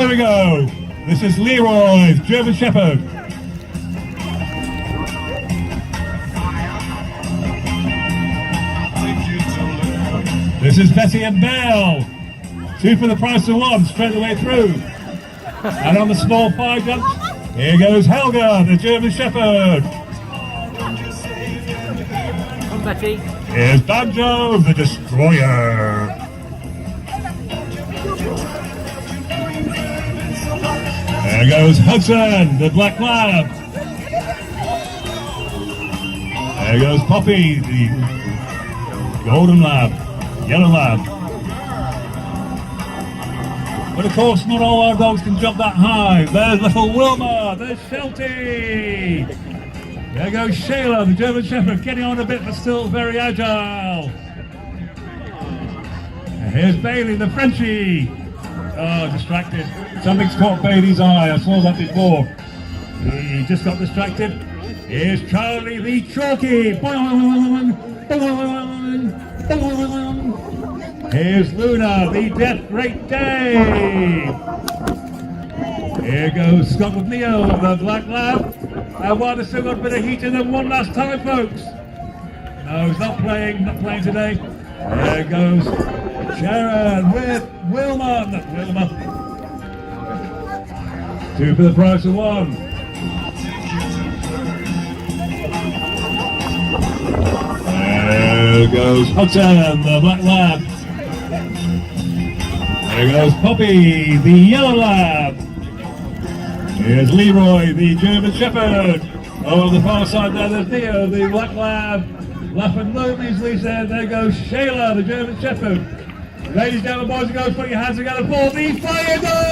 Here we go. This is Leroy, German Shepherd. This is Betty and Belle. 2 for the price of 1, straight the way through. And on the small 5 jumps, here goes Helga, the German Shepherd. Come, Betty. Here's Banjo, the Destroyer. There goes Hudson, the Black Lab. There goes Poppy, the Golden Lab, Yellow Lab. But of course, not all our dogs can jump that high. There's little Wilma, there's Sheltie. There goes Shayla, the German Shepherd, getting on a bit but still very agile. And here's Bailey, the Frenchie. Oh, distracted. Something's caught Bailey's eye. I saw that before. He just got distracted. Here's Charlie, the Chalky. Here's Luna, the Death Great Day. Here goes Scotland Neo, the Black Lab. And one has still got a bit of heat in them one last time, folks. No, he's not playing today. There goes Sharon with Wilma. Not Wilma. 2 for the price of 1. There goes Hudson, the Black Lab. There goes Poppy, the Yellow Lab. Here's Leroy, the German Shepherd. On the far side there's Neo, the Black Lab. Laughing low easily said, there goes Shayla, the German Shepherd. Ladies and gentlemen, boys and girls, put your hands together for the Fire Dog!